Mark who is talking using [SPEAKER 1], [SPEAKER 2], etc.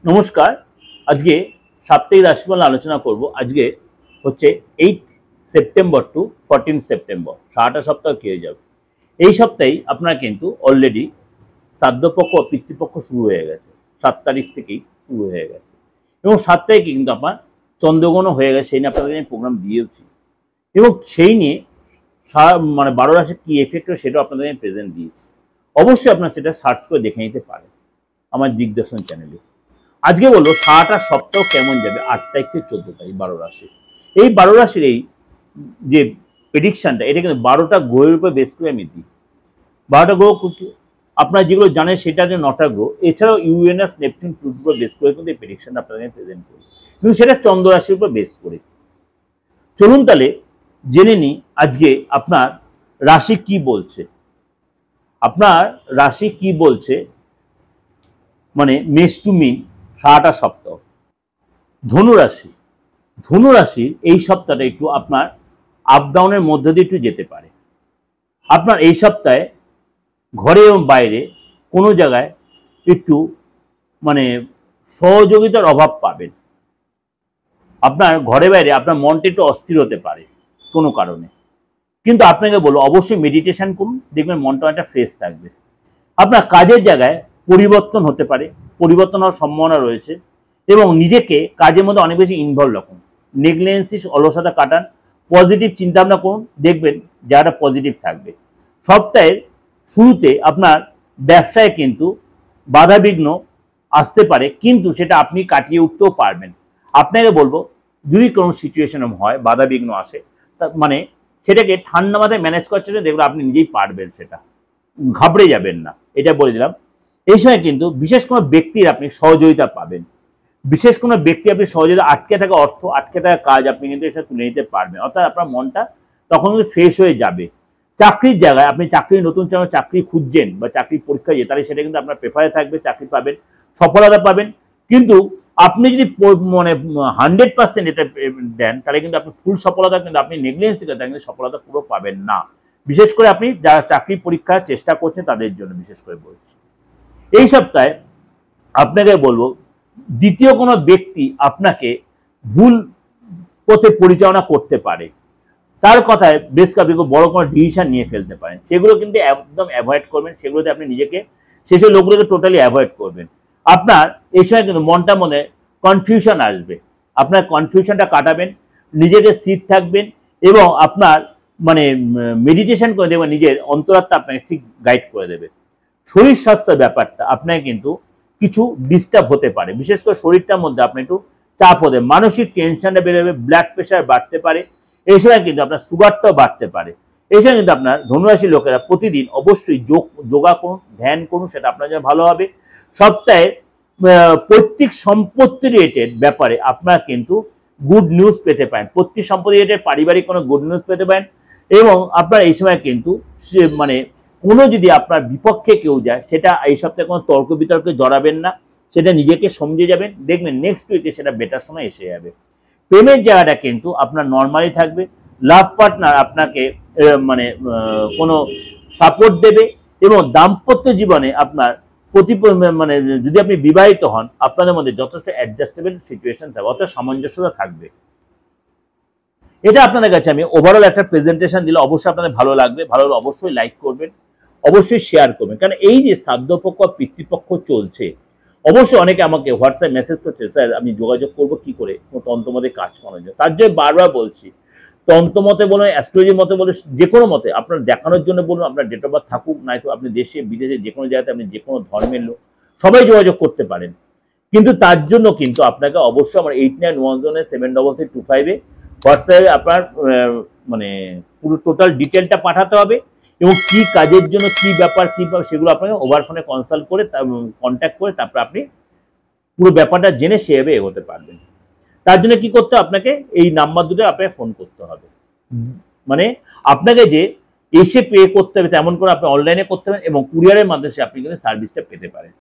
[SPEAKER 1] নমস্কার। আজকে সাপ্তাহিক রাশিফল আলোচনা করব। আজকে হচ্ছে 8 সেপ্টেম্বর টু 14 সেপ্টেম্বর, সারাটা সপ্তাহ কি হয়ে যাবে। এই সপ্তাহেই আপনার কিন্তু অলরেডি শ্রাদ্ধপক্ষ ও পিতৃপক্ষ শুরু হয়ে গেছে। 7 তারিখ থেকেই শুরু হয়ে গেছে এবং 7 তারিখে কিন্তু আপনার চন্দ্রগ্রহণও হয়ে গেছে। সেই নিয়ে আপনাদের আমি প্রোগ্রাম দিয়েওছি এবং সেই নিয়ে মানে 12 রাশি কী এফেক্ট হয় সেটাও আপনাদের আমি প্রেজেন্ট দিয়েছি। অবশ্যই আপনার সেটা সার্চ করে দেখে নিতে পারেন আমার দিগদর্শন চ্যানেলে। আজকে বলবো সারাটা সপ্তাহ কেমন যাবে 8 তারিখ থেকে 14 তারিখ 12 রাশি। এই 12 রাশির এই যে প্রেডিকশনটা, এটা কিন্তু 12টা গ্রহের উপর বেস করে আমি দিই। 12টা গ্রহ আপনারা যেগুলো জানেন সেটা যে 9টা গ্রহ, এছাড়াও ইউরেনাস, নেপচুন, প্লুটোর উপর বেস করে কিন্তু এই প্রেডিকশনটা আপনাদের প্রেজেন্ট করি, কিন্তু সেটা চন্দ্র রাশির উপর বেস করে। চলুন তাহলে জেনে নিই আজকে আপনার রাশি কি বলছে। আপনার রাশি কি বলছে মানে মেষ টু মিন সারাটা সপ্তাহ। ধনুরাশি, ধনুরাশির এই সপ্তাহটা একটু আপনার আপ ডাউনের মধ্য দিয়ে একটু যেতে পারে। আপনার এই সপ্তাহে ঘরে এবং বাইরে কোনো জায়গায় একটু মানে সহযোগিতার অভাব পাবেন। আপনার ঘরে বাইরে আপনার মনটা একটু অস্থির হতে পারে কোনো কারণে, কিন্তু আপনাকে বলবো অবশ্যই মেডিটেশন করুন, দেখবেন মনটা অনেকটা ফ্রেশ থাকবে। আপনার কাজের জায়গায় পরিবর্তন হতে পারে, পরিবর্তন হওয়ার সম্ভাবনা রয়েছে এবং নিজেকে কাজের মধ্যে অনেক বেশি ইনভলভ রাখুন। নেগলিজেন্সি, অলসতা কাটান, পজিটিভ চিন্তাভাবনা করুন, দেখবেন জায়গাটা পজিটিভ থাকবে। সপ্তাহের শুরুতে আপনার ব্যবসায় কিন্তু বাধাবিঘ্ন আসতে পারে, কিন্তু সেটা আপনি কাটিয়ে উঠতেও পারবেন। আপনাকে বলবো যদি কোনো সিচুয়েশন হয় বাধাবিঘ্ন আসে, মানে সেটাকে ঠান্ডা মাথায় ম্যানেজ করার জন্য দেখবেন আপনি নিজেই পারবেন, সেটা ঘাবড়ে যাবেন না, এটা বলে দিলাম। এই সময় কিন্তু বিশেষ কোনো ব্যক্তির আপনি সহযোগিতা পাবেন, বিশেষ কোনো ব্যক্তি আপনি সহযোগিতা, আটকে থাকা অর্থ, আটকে থাকা কাজ আপনি কিন্তু এসে তুলে নিতে পারবেন, অর্থাৎ আপনার মনটা তখন কিন্তু ফ্রেশ হয়ে যাবে। চাকরির জায়গায় আপনি নতুন চাকরি খুঁজছেন বা চাকরির পরীক্ষা দিয়ে, তাহলে সেটা কিন্তু আপনার পেপারে থাকবে, চাকরি পাবেন, সফলতা পাবেন। কিন্তু আপনি যদি মানে 100% এটা দেন, তাহলে কিন্তু আপনি ফুল সফলতা, কিন্তু আপনি নেগলিজেন্সি করেন কিন্তু সফলতা পুরো পাবেন না। বিশেষ করে আপনি যারা চাকরি পরীক্ষার চেষ্টা করছেন তাদের জন্য বিশেষ করে বলছি। এই সপ্তাহে আপনাকে বলবো দ্বিতীয় কোনো ব্যক্তি আপনাকে ভুল পথে পরিচালনা করতে পারে, তার কথায় বেশ আপনি বড় কোনো ডিসিশন নিয়ে ফেলতে পারেন, সেগুলো কিন্তু একদম অ্যাভয়েড করবেন। সেগুলোতে আপনি নিজেকে, সেসব লোকগুলোকে টোটালি অ্যাভয়েড করবেন। আপনার এই সময় কিন্তু মনটার মধ্যে কনফিউশন আসবে, আপনার কনফিউশনটা কাটাবেন, নিজেকে স্থির থাকবেন এবং আপনার মানে মেডিটেশন করে দেবেন, নিজের অন্তরাত্মা আপনাকে ঠিক গাইড করে দেবে। শরীর স্বাস্থ্য ব্যাপারটা আপনাকে কিন্তু কিছু ডিস্টার্ব হতে পারে, বিশেষ করে শরীরটার মধ্যে আপনার একটু চাপ হতে, মানসিক টেনশনটা বেড়ে যাবে, ব্লাড প্রেশার বাড়তে পারে, এই সময় কিন্তু আপনার সুগারটাও বাড়তে পারে। এই সময় কিন্তু আপনার ধনুরাশির লোকেরা প্রতিদিন অবশ্যই যোগা করুন, ধ্যান করুন, সেটা আপনার জন্য ভালো হবে। সপ্তাহে পৈতৃক সম্পত্তি রিলেটেড ব্যাপারে আপনার কিন্তু গুড নিউজ পেতে পারেন, পৈতৃক সম্পত্তি রিলেটেড পারিবারিক কোনো গুড নিউজ পেতে পারেন। এবং আপনার এই সময় কিন্তু মানে কোনো যদি আপনার বিপক্ষে কেউ যায়, সেটা এই সপ্তাহে কোনো তর্ক বিতর্কে জড়াবেন না, সেটা নিজেকে সমঝে যাবেন, দেখবেন নেক্সট উইকে সেটা বেটার সময় এসে যাবে। প্রেমের জায়গাটা কিন্তু আপনার নর্মালি থাকবে, লাভ পার্টনার আপনাকে মানে কোনো সাপোর্ট দেবে এবং দাম্পত্য জীবনে আপনার মানে যদি আপনি বিবাহিত হন, আপনাদের মধ্যে যথেষ্ট অ্যাডজাস্টেবল সিচুয়েশন থাকবে, অর্থাৎ সামঞ্জস্যতা থাকবে। এটা আপনাদের কাছে আমি ওভারঅল একটা প্রেজেন্টেশন দিলে অবশ্যই আপনাদের ভালো লাগবে। ভালো হলে অবশ্যই লাইক করবেন, অবশ্যই শেয়ার করবেন, কারণ এই যে শ্রাদ্ধপক্ষ পিতৃপক্ষ চলছে, অবশ্যই অনেকে আমাকে হোয়াটসঅ্যাপ মেসেজ করছে, স্যার আমি যোগাযোগ করবো কি করে তন্ত্রমতে কাজ করার জন্য। তার জন্য বারবার বলছি, তন্ত্রমতে বলুন, অ্যাস্ট্রোলজির মতে বলুন, যে কোনো মতে আপনার দেখানোর জন্য বলুন, আপনার ডেট অফ বার্থ থাকুক নাই তো, আপনি দেশে বিদেশে যে কোনো জায়গাতে, আপনি যে কোনো ধর্মের লোক সবাই যোগাযোগ করতে পারেন। কিন্তু তার জন্য কিন্তু আপনাকে অবশ্যই আমার 8910733325 হোয়াটসঅ্যাপে আপনার মানে পুরো টোটাল ডিটেলটা পাঠাতে হবে এবং কি কাজের জন্য, কি ব্যাপার, কি সেগুলো আপনাকে ওভার ফোনে কনসাল্ট করে কন্ট্যাক্ট করে তারপর আপনি পুরো ব্যাপারটা জেনে সেভাবে এগোতে পারবেন। তার জন্য কি করতে হবে, আপনাকে এই নাম্বার দুটো আপনাকে ফোন করতে হবে, মানে আপনাকে যে এসে পে করতে হবে তেমন করে আপনি অনলাইনে করতে পারেন এবং কুরিয়ারের মাধ্যমে আপনি কিন্তু সার্ভিসটা পেতে পারেন।